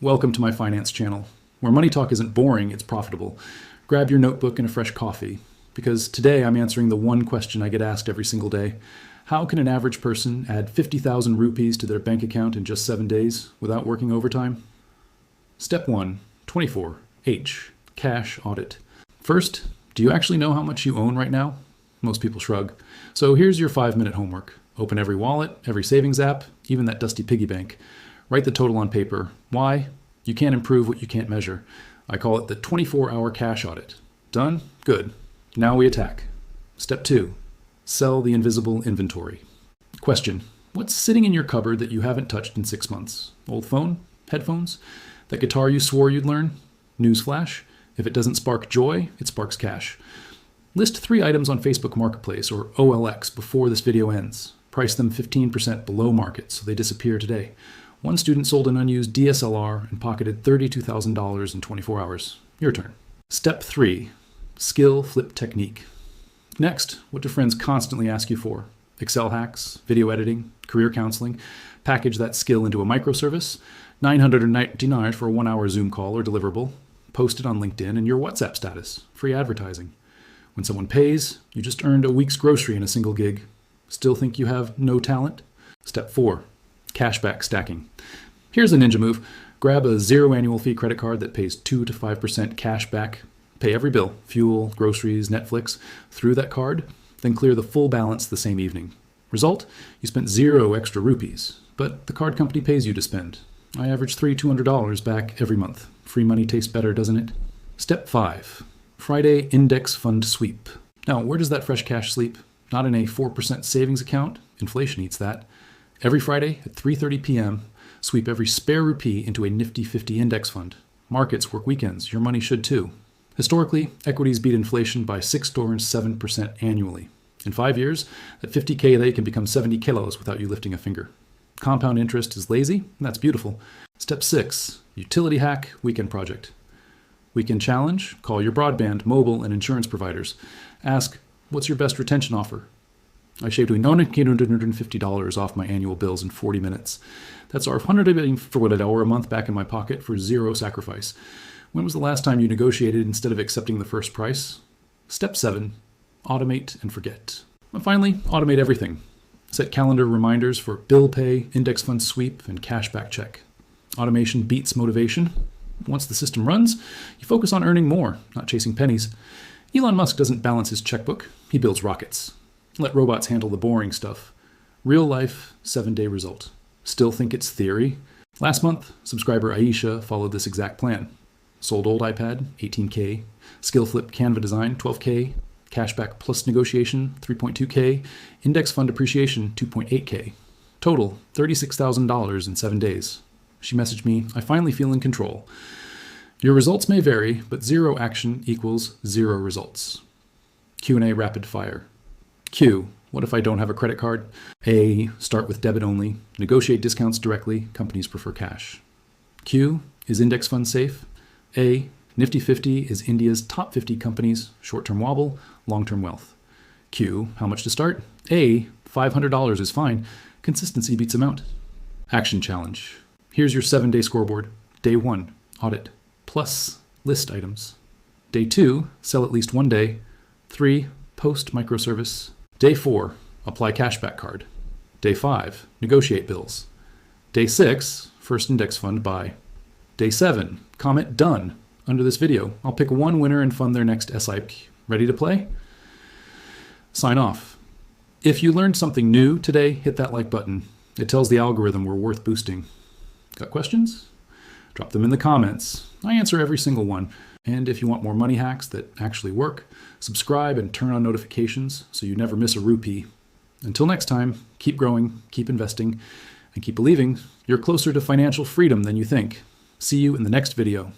Welcome to my finance channel, where money talk isn't boring, it's profitable. Grab your notebook and a fresh coffee, because today I'm answering the one question I get asked every single day. How can an average person add 50,000 rupees to their bank account in just 7 days without working overtime? Step 1, 24, H, cash audit. First, do you actually know how much you own right now? Most people shrug. So here's your 5-minute homework. Open every wallet, every savings app, even that dusty piggy bank. Write the total on paper. Why? You can't improve what you can't measure. I call it the 24-hour cash audit. Done? Good. Now we attack. Step 2, sell the invisible inventory. Question, what's sitting in your cupboard that you haven't touched in 6 months? Old phone? Headphones? That guitar you swore you'd learn? Newsflash, if it doesn't spark joy, it sparks cash. List 3 items on Facebook Marketplace or OLX before this video ends. Price them 15% below market so they disappear today. One student sold an unused DSLR and pocketed $32,000 in 24 hours. Your turn. Step 3, skill flip technique. Next, what do friends constantly ask you for? Excel hacks, video editing, career counseling. Package that skill into a microservice. $999 for a 1-hour Zoom call or deliverable. Post it on LinkedIn and your WhatsApp status. Free advertising. When someone pays, you just earned a week's grocery in a single gig. Still think you have no talent? Step 4, cashback stacking. Here's a ninja move. Grab a 0 annual fee credit card that pays 2 to 5% cash back. Pay every bill, fuel, groceries, Netflix, through that card, then clear the full balance the same evening. Result? You spent 0 extra rupees, but the card company pays you to spend. I average $200 back every month. Free money tastes better, doesn't it? Step 5, Friday index fund sweep. Now, where does that fresh cash sleep? Not in a 4% savings account. Inflation eats that. Every Friday at 3:30 p.m., sweep every spare rupee into a nifty 50 index fund. Markets work weekends. Your money should too. Historically, equities beat inflation by 6 to 7% annually. In 5 years, that 50K they can become 70 kilos without you lifting a finger. Compound interest is lazy, and that's beautiful. Step 6, utility hack, weekend project. Weekend challenge, call your broadband, mobile, and insurance providers. Ask, what's your best retention offer? I shaved away $950 off my annual bills in 40 minutes. That's our $100 for what, $1 a month back in my pocket for 0 sacrifice. When was the last time you negotiated instead of accepting the first price? Step 7, automate and forget. And finally, automate everything. Set calendar reminders for bill pay, index fund sweep, and cashback check. Automation beats motivation. Once the system runs, you focus on earning more, not chasing pennies. Elon Musk doesn't balance his checkbook, he builds rockets. Let robots handle the boring stuff. Real life, 7-day result. Still think it's theory? Last month, subscriber Aisha followed this exact plan. Sold old iPad, 18K. Skill flip Canva design, 12K. Cashback plus negotiation, 3.2K. Index fund appreciation, 2.8K. Total, $36,000 in 7 days. She messaged me, I finally feel in control. Your results may vary, but 0 action equals 0 results. Q&A rapid fire. Q, what if I don't have a credit card? A, start with debit only. Negotiate discounts directly. Companies prefer cash. Q, is index fund safe? A, Nifty 50 is India's top 50 companies. Short-term wobble, long-term wealth. Q, how much to start? A, $500 is fine. Consistency beats amount. Action challenge. Here's your 7-day scoreboard. Day 1, audit, plus list items. Day 2, sell at least 1 day. 3, post microservice. Day 4, apply cashback card. Day 5, negotiate bills. Day 6, first index fund buy. Day 7, comment done under this video. I'll pick one winner and fund their next SIP. Ready to play? Sign off. If you learned something new today, hit that like button. It tells the algorithm we're worth boosting. Got questions? Drop them in the comments. I answer every single one. And if you want more money hacks that actually work, subscribe and turn on notifications so you never miss a rupee. Until next time, keep growing, keep investing, and keep believing you're closer to financial freedom than you think. See you in the next video.